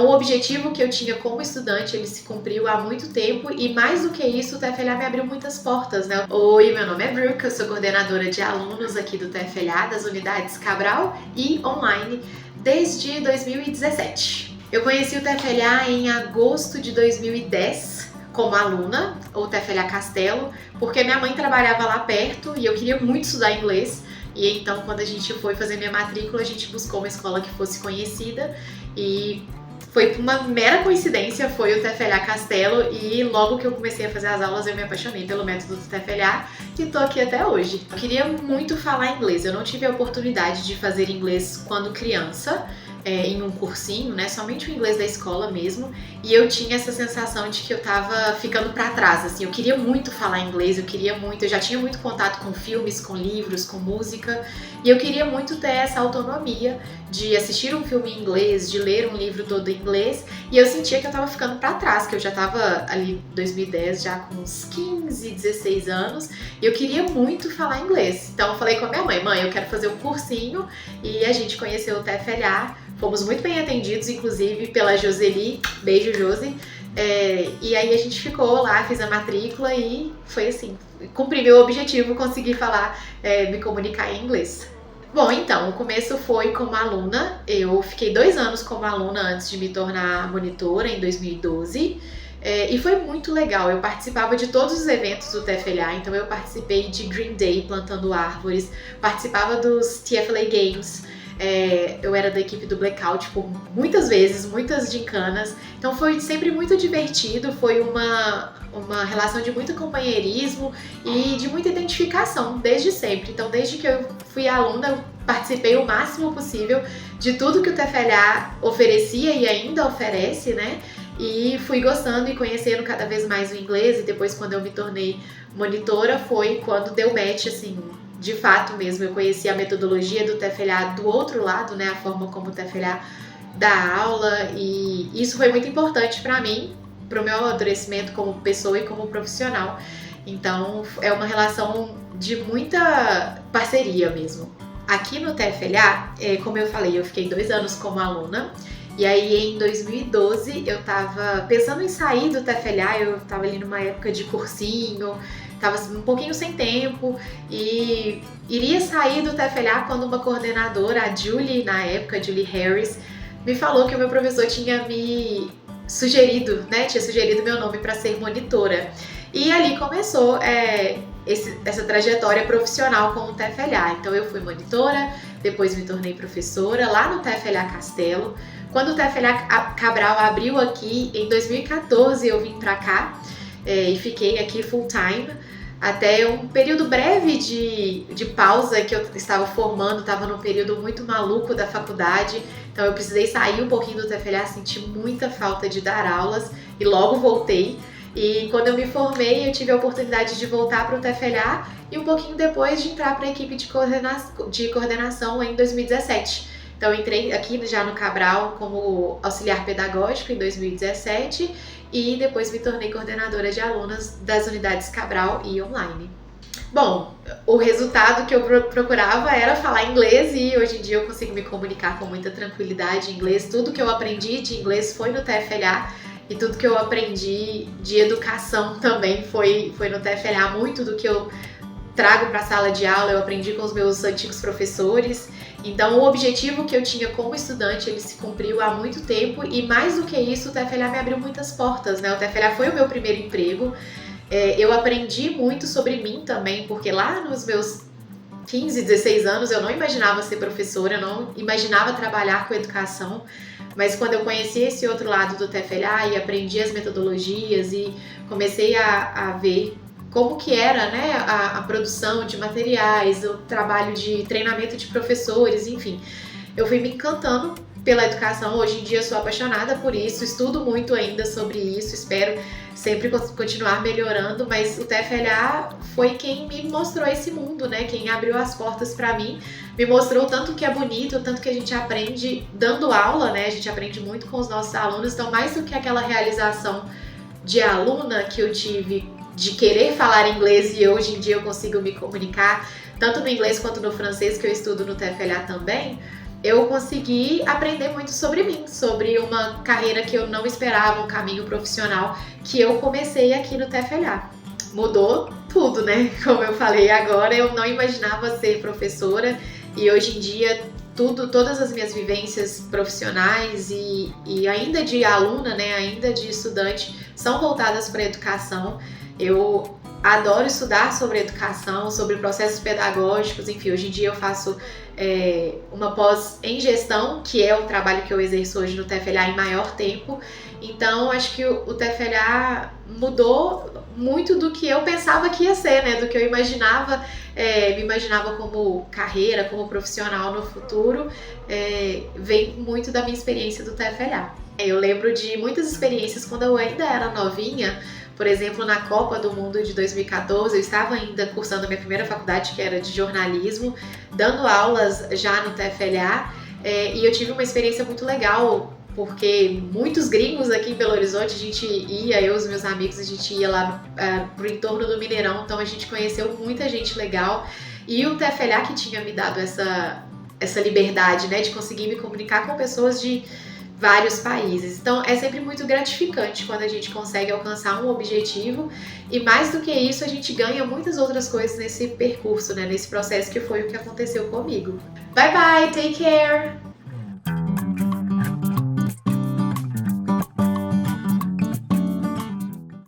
O objetivo que eu tinha como estudante, ele se cumpriu há muito tempo e mais do que isso, o TFLA me abriu muitas portas, né? Oi, meu nome é Brooke, eu sou coordenadora de alunos aqui do TFLA, das unidades Cabral e online, desde 2017. Eu conheci o TFLA em agosto de 2010 como aluna, o TFLA Castelo, porque minha mãe trabalhava lá perto e eu queria muito estudar inglês. E então, quando a gente foi fazer minha matrícula, a gente buscou uma escola que fosse conhecida e foi uma mera coincidência, foi o TFLA Castelo e logo que eu comecei a fazer as aulas eu me apaixonei pelo método do TFLA e tô aqui até hoje. Eu queria muito falar inglês, eu não tive a oportunidade de fazer inglês quando criança, em um cursinho, né, somente o inglês da escola mesmo, e eu tinha essa sensação de que eu tava ficando pra trás, assim, eu queria muito falar inglês, eu já tinha muito contato com filmes, com livros, com música, e eu queria muito ter essa autonomia de assistir um filme em inglês, de ler um livro todo em inglês, e eu sentia que eu tava ficando pra trás, que eu já tava ali em 2010, já com uns 15, 16 anos, e eu queria muito falar inglês. Então eu falei com a minha mãe, eu quero fazer um cursinho, e a gente conheceu o TFLA, fomos muito bem atendidos, inclusive pela Joseli, beijo Josi, e aí a gente ficou lá, fiz a matrícula e foi assim, cumpri meu objetivo, consegui falar, me comunicar em inglês. Bom, então, o começo foi como aluna, eu fiquei 2 anos como aluna antes de me tornar monitora em 2012, e foi muito legal, eu participava de todos os eventos do TFLA, então eu participei de Green Day plantando árvores, participava dos TFLA Games, eu era da equipe do Blackout por muitas vezes, muitas gincanas, então foi sempre muito divertido, foi uma relação de muito companheirismo e de muita identificação, desde sempre. Então desde que eu fui aluna, eu participei o máximo possível de tudo que o TFLA oferecia e ainda oferece, né? E fui gostando e conhecendo cada vez mais o inglês, e depois quando eu me tornei monitora foi quando deu match, assim, de fato mesmo, eu conheci a metodologia do TFLA do outro lado, né, a forma como o TFLA dá aula, e isso foi muito importante para mim, para o meu amadurecimento como pessoa e como profissional. Então é uma relação de muita parceria mesmo. Aqui no TFLA, como eu falei, eu fiquei 2 anos como aluna, e aí em 2012 eu tava pensando em sair do TFLA, eu tava ali numa época de cursinho, tava um pouquinho sem tempo e iria sair do TFLA quando uma coordenadora, a Julie, na época, a Julie Harris, me falou que o meu professor tinha me sugerido, né, tinha sugerido meu nome para ser monitora. E ali começou essa trajetória profissional com o TFLA. Então eu fui monitora, depois me tornei professora lá no TFLA Castelo. Quando o TFLA Cabral abriu aqui, em 2014 eu vim para cá e fiquei aqui full time, até um período breve de pausa que eu estava formando, estava num período muito maluco da faculdade, então eu precisei sair um pouquinho do TFLA, senti muita falta de dar aulas e logo voltei. E quando eu me formei, eu tive a oportunidade de voltar para o TFLA e um pouquinho depois de entrar para a equipe de coordenação em 2017. Então eu entrei aqui já no Cabral como auxiliar pedagógico em 2017 e depois me tornei coordenadora de alunas das unidades Cabral e online. Bom, o resultado que eu procurava era falar inglês e hoje em dia eu consigo me comunicar com muita tranquilidade em inglês. Tudo que eu aprendi de inglês foi no TFLA e tudo que eu aprendi de educação também foi no TFLA. Muito do que eu trago para a sala de aula eu aprendi com os meus antigos professores. Então o objetivo que eu tinha como estudante, ele se cumpriu há muito tempo e mais do que isso, o TFLA me abriu muitas portas, né? O TFLA foi o meu primeiro emprego, eu aprendi muito sobre mim também, porque lá nos meus 15, 16 anos eu não imaginava ser professora, eu não imaginava trabalhar com educação, mas quando eu conheci esse outro lado do TFLA e aprendi as metodologias e comecei a ver como que era, né, a produção de materiais, o trabalho de treinamento de professores, enfim. Eu fui me encantando pela educação, hoje em dia eu sou apaixonada por isso, estudo muito ainda sobre isso, espero sempre continuar melhorando, mas o TFLA foi quem me mostrou esse mundo, né, quem abriu as portas para mim, me mostrou o tanto que é bonito, o tanto que a gente aprende dando aula, né, a gente aprende muito com os nossos alunos, então mais do que aquela realização de aluna que eu tive de querer falar inglês e hoje em dia eu consigo me comunicar tanto no inglês quanto no francês que eu estudo no TFLA também, eu consegui aprender muito sobre mim, sobre uma carreira que eu não esperava, um caminho profissional que eu comecei aqui no TFLA. Mudou tudo, né? Como eu falei agora, eu não imaginava ser professora e hoje em dia todas as minhas vivências profissionais e ainda de aluna, né, ainda de estudante, são voltadas para a educação. Eu adoro estudar sobre educação, sobre processos pedagógicos, enfim, hoje em dia eu faço uma pós em gestão, que é o trabalho que eu exerço hoje no TFLA em maior tempo. Então, acho que o TFLA mudou muito do que eu pensava que ia ser, né? Do que eu imaginava, me imaginava como carreira, como profissional no futuro, vem muito da minha experiência do TFLA. Eu lembro de muitas experiências quando eu ainda era novinha. Por exemplo, na Copa do Mundo de 2014, eu estava ainda cursando a minha primeira faculdade, que era de jornalismo, dando aulas já no TFLA, e eu tive uma experiência muito legal, porque muitos gringos aqui em Belo Horizonte, a gente ia, eu e os meus amigos, a gente ia lá pro entorno do Mineirão, então a gente conheceu muita gente legal, e o TFLA que tinha me dado essa liberdade, né, de conseguir me comunicar com pessoas de vários países. Então é sempre muito gratificante quando a gente consegue alcançar um objetivo e mais do que isso a gente ganha muitas outras coisas nesse percurso, né, nesse processo que foi o que aconteceu comigo. Bye bye, take care!